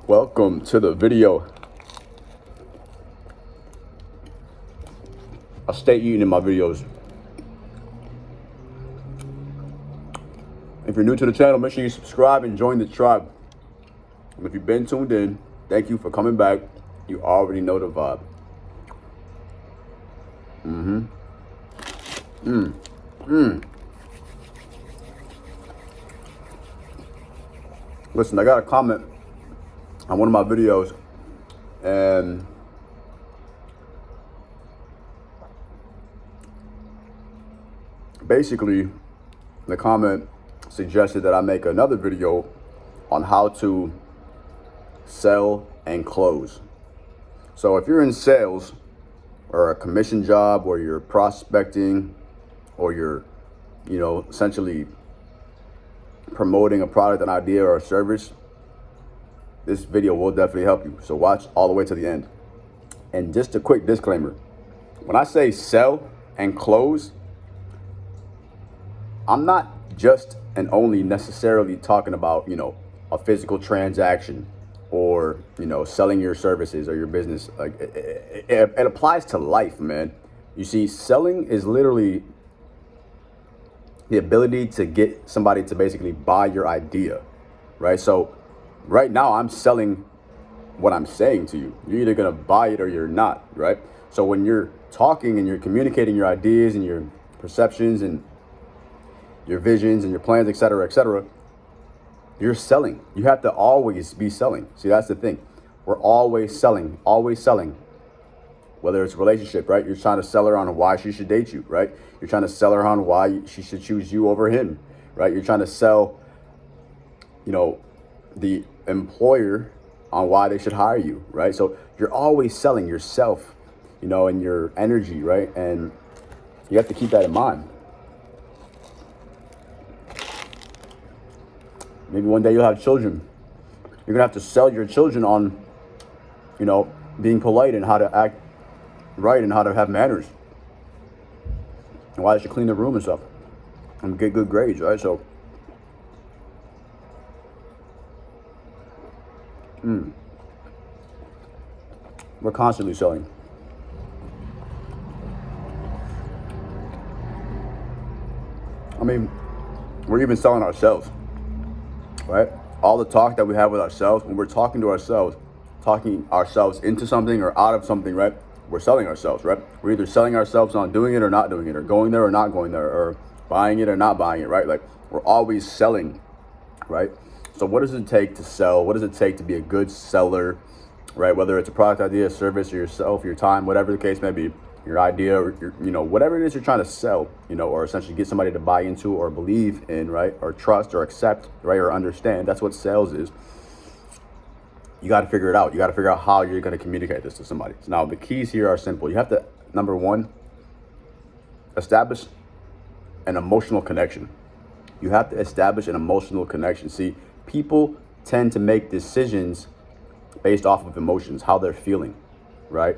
Welcome to the video. I stay eating in my videos. If you're new to the channel, make sure you subscribe and join the tribe. And if you've been tuned in, thank you for coming back. You already know the vibe. Listen, I got a comment on one of my videos, and basically the comment suggested that I make another video on how to sell and close. So if you're in sales or a commission job, or you're prospecting, or you're, essentially promoting a product, an idea, or a service, this video will definitely help you. So watch all the way to the end. And just a quick disclaimer, when I say sell and close, I'm not just and only necessarily talking about, a physical transaction, or, selling your services or your business. Like it applies to life, man. You see, selling is literally the ability to get somebody to basically buy your idea, right? So right now I'm selling what I'm saying to you. You're either gonna buy it or you're not, right? So when you're talking and you're communicating your ideas and your perceptions and your visions and your plans, etc., you're selling. You have to always be selling. See, that's the thing. We're always selling, whether it's a relationship, right? You're trying to sell her on why she should date you, right? You're trying to sell her on why she should choose you over him, right? You're trying to sell, the employer on why they should hire you, right? So you're always selling yourself, and your energy, right? And you have to keep that in mind. Maybe one day you'll have children. You're gonna have to sell your children on, being polite and how to act right and how to have manners, and why they should clean their room and stuff and get good grades, right? So we're constantly selling. I mean, we're even selling ourselves, right? All the talk that we have with ourselves, when we're talking to ourselves, talking ourselves into something or out of something, right? We're selling ourselves, right? We're either selling ourselves on doing it or not doing it, or going there or not going there, or buying it or not buying it, right? Like, we're always selling, right? So what does it take to sell? What does it take to be a good seller, right? Whether it's a product idea, service, or yourself, your time, whatever the case may be, your idea, or your, whatever it is you're trying to sell, or essentially get somebody to buy into or believe in, right? Or trust or accept, right? Or understand. That's what sales is. You got to figure it out. You got to figure out how you're going to communicate this to somebody. So now the keys here are simple. You have to, number one, establish an emotional connection. You have to establish an emotional connection. See, people tend to make decisions based off of emotions, how they're feeling, right?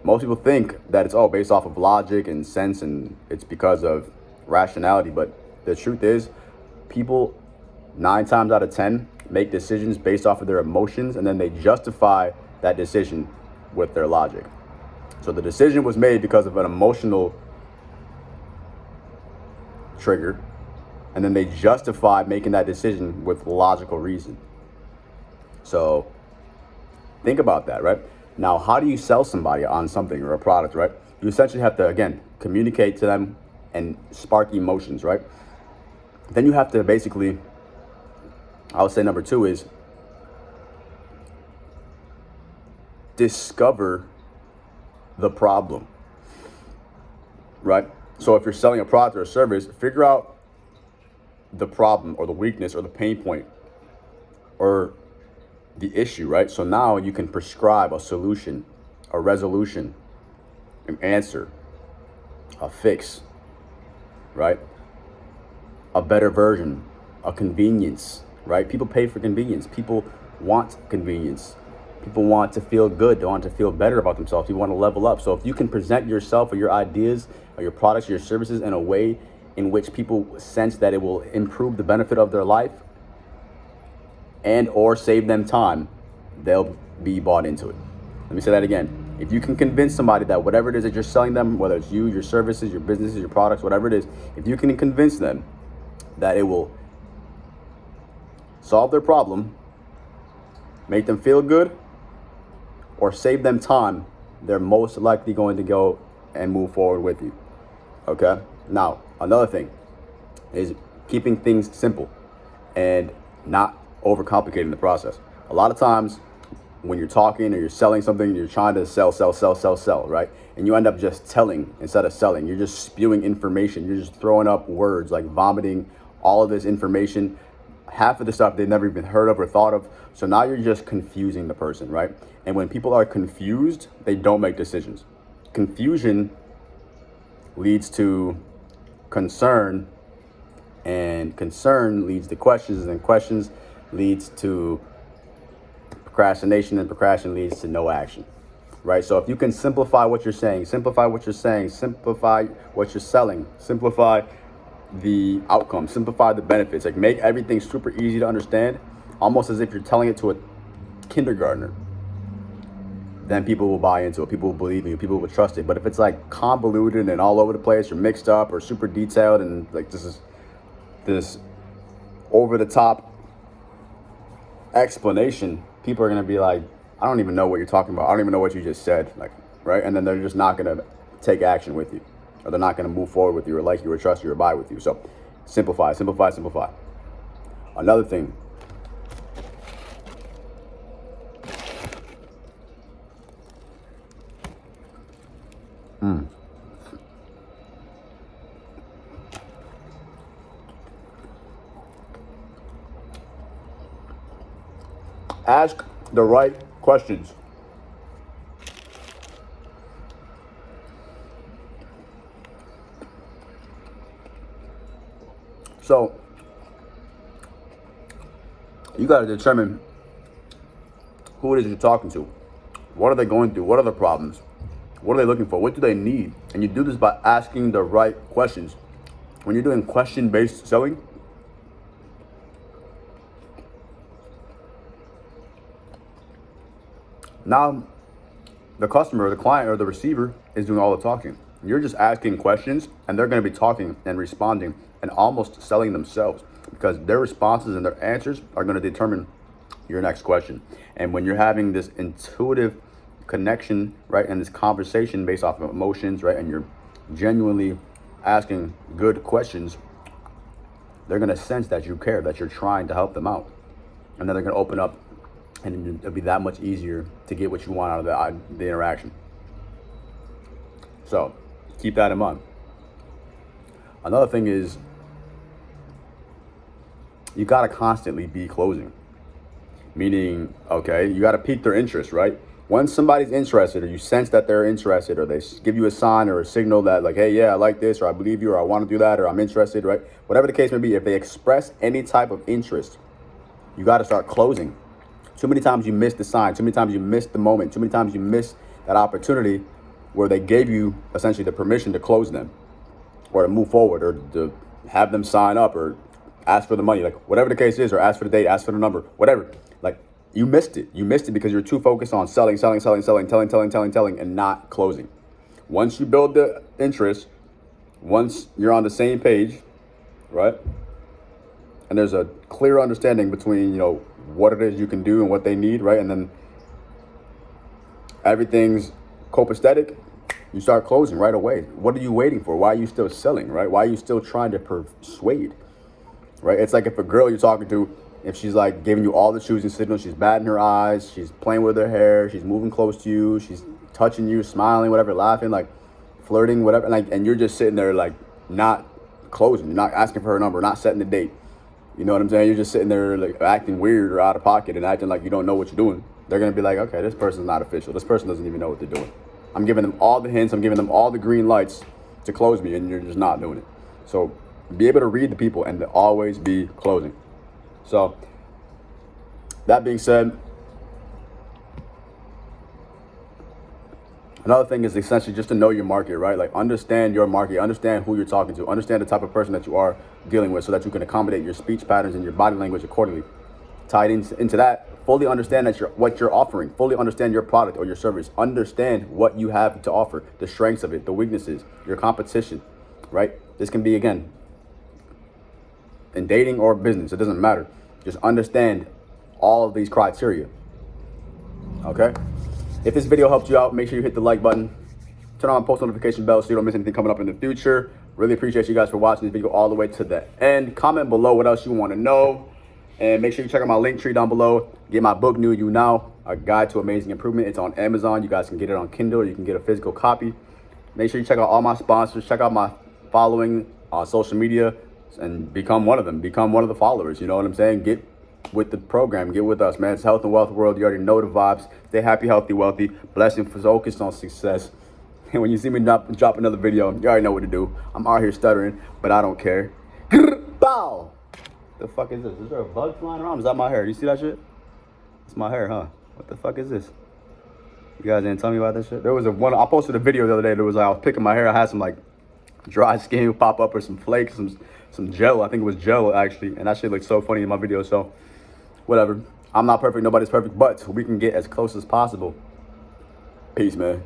Most people think that it's all based off of logic and sense, and it's because of rationality. But the truth is, people 9 times out of 10 make decisions based off of their emotions, and then they justify that decision with their logic. So the decision was made because of an emotional trigger, and then they justify making that decision with logical reason. So think about that, right? Now, how do you sell somebody on something or a product, right? You essentially have to, again, communicate to them and spark emotions, right? Then you have to basically, I would say number 2 is discover the problem, right? So if you're selling a product or a service, figure out the problem or the weakness or the pain point or the issue, right? So now you can prescribe a solution, a resolution, an answer, a fix, right? A better version, a convenience, right? People pay for convenience. People want convenience. People want to feel good. They want to feel better about themselves. You want to level up. So if you can present yourself or your ideas or your products or your services in a way in which people sense that it will improve the benefit of their life and or save them time, they'll be bought into it. Let me say that again. If you can convince somebody that whatever it is that you're selling them, whether it's you, your services, your businesses, your products, whatever it is, if you can convince them that it will solve their problem, make them feel good, or save them time, they're most likely going to go and move forward with you. Okay? Now, another thing is keeping things simple and not overcomplicating the process. A lot of times when you're talking or you're selling something, you're trying to sell, right? And you end up just telling instead of selling. You're just spewing information. You're just throwing up words, like vomiting all of this information, half of the stuff they've never even heard of or thought of. So now you're just confusing the person, right? And when people are confused, they don't make decisions. Confusion leads to concern, and concern leads to questions, and questions leads to procrastination, and procrastination leads to no action, right? So if you can simplify what you're saying, simplify what you're selling, simplify the outcome, simplify the benefits, like make everything super easy to understand, almost as if you're telling it to a kindergartner, then people will buy into it, people will believe in you, people will trust it. But if it's like convoluted and all over the place or mixed up or super detailed and like this over the top explanation, people are going to be like, I don't even know what you're talking about. I don't even know what you just said. Like, right? And then they're just not going to take action with you, or they're not going to move forward with you or like you or trust you or buy with you. So simplify. Another thing. Ask the right questions. So you got to determine who it is you're talking to. What are they going through? What are the problems? What are they looking for? What do they need? And you do this by asking the right questions. When you're doing question-based selling, now the customer or the client or the receiver is doing all the talking. You're just asking questions, and they're going to be talking and responding and almost selling themselves, because their responses and their answers are going to determine your next question. And when you're having this intuitive connection, right, and this conversation based off of emotions, right, and you're genuinely asking good questions, they're going to sense that you care, that you're trying to help them out. And then they're going to open up, and it'll be that much easier to get what you want out of the interaction. So keep that in mind. Another thing is, you got to constantly be closing. Meaning, okay, you got to pique their interest, right? Once somebody's interested, or you sense that they're interested, or they give you a sign or a signal that like, hey, yeah, I like this, or I believe you, or I want to do that, or I'm interested, right? Whatever the case may be, if they express any type of interest, you got to start closing. Too many times you miss the sign. Too many times you miss the moment. Too many times you miss that opportunity where they gave you essentially the permission to close them, or to move forward, or to have them sign up, or ask for the money, like whatever the case is, or ask for the date, ask for the number, whatever. Like you missed it. You missed it because you're too focused on selling, and not closing. Once you build the interest, once you're on the same page, right? And there's a clear understanding between, what it is you can do and what they need, right? And then everything's copacetic, you start closing right away. What are you waiting for? Why are you still selling, right? Why are you still trying to persuade, right? It's like if a girl you're talking to, if she's like giving you all the choosing signals, she's batting her eyes, she's playing with her hair, she's moving close to you, she's touching you, smiling, whatever, laughing, like flirting, whatever, and you're just sitting there like not closing, you're not asking for her number, not setting the date. You know what I'm saying? You're just sitting there like acting weird or out of pocket and acting like you don't know what you're doing. They're going to be like, okay, this person's not official. This person doesn't even know what they're doing. I'm giving them all the hints. I'm giving them all the green lights to close me, and you're just not doing it. So be able to read the people and to always be closing. So that being said, another thing is essentially just to know your market, right? Like understand your market, understand who you're talking to, understand the type of person that you are dealing with so that you can accommodate your speech patterns and your body language accordingly tied into that, fully understand that what you're offering, fully understand your product or your service, understand what you have to offer, the strengths of it, the weaknesses, your competition, right? This can be, again, in dating or business, it doesn't matter. Just understand all of these criteria, okay? If this video helped you out, make sure you hit the like button, turn on post notification bell so you don't miss anything coming up in the future. Really appreciate you guys for watching this video all the way to the end. Comment below what else you want to know. And make sure you check out my link tree down below. Get my book, New You Now, A Guide to Amazing Improvement. It's on Amazon. You guys can get it on Kindle, or you can get a physical copy. Make sure you check out all my sponsors. Check out my following on social media and become one of them. Become one of the followers. You know what I'm saying? Get with the program. Get with us, man. It's health and wealth world. You already know the vibes. Stay happy, healthy, wealthy. Blessing, focused on success. And when you see me drop another video, you already know what to do. I'm out here stuttering, but I don't care. Bow! The fuck is this? Is there a bug flying around? Is that my hair? You see that shit? It's my hair, huh? What the fuck is this? You guys didn't tell me about this shit? There was I posted a video the other day. There was like, I was picking my hair. I had some like dry skin pop up, or some flakes, some gel. I think it was gel actually. And that shit looked so funny in my video. So whatever. I'm not perfect. Nobody's perfect, but we can get as close as possible. Peace, man.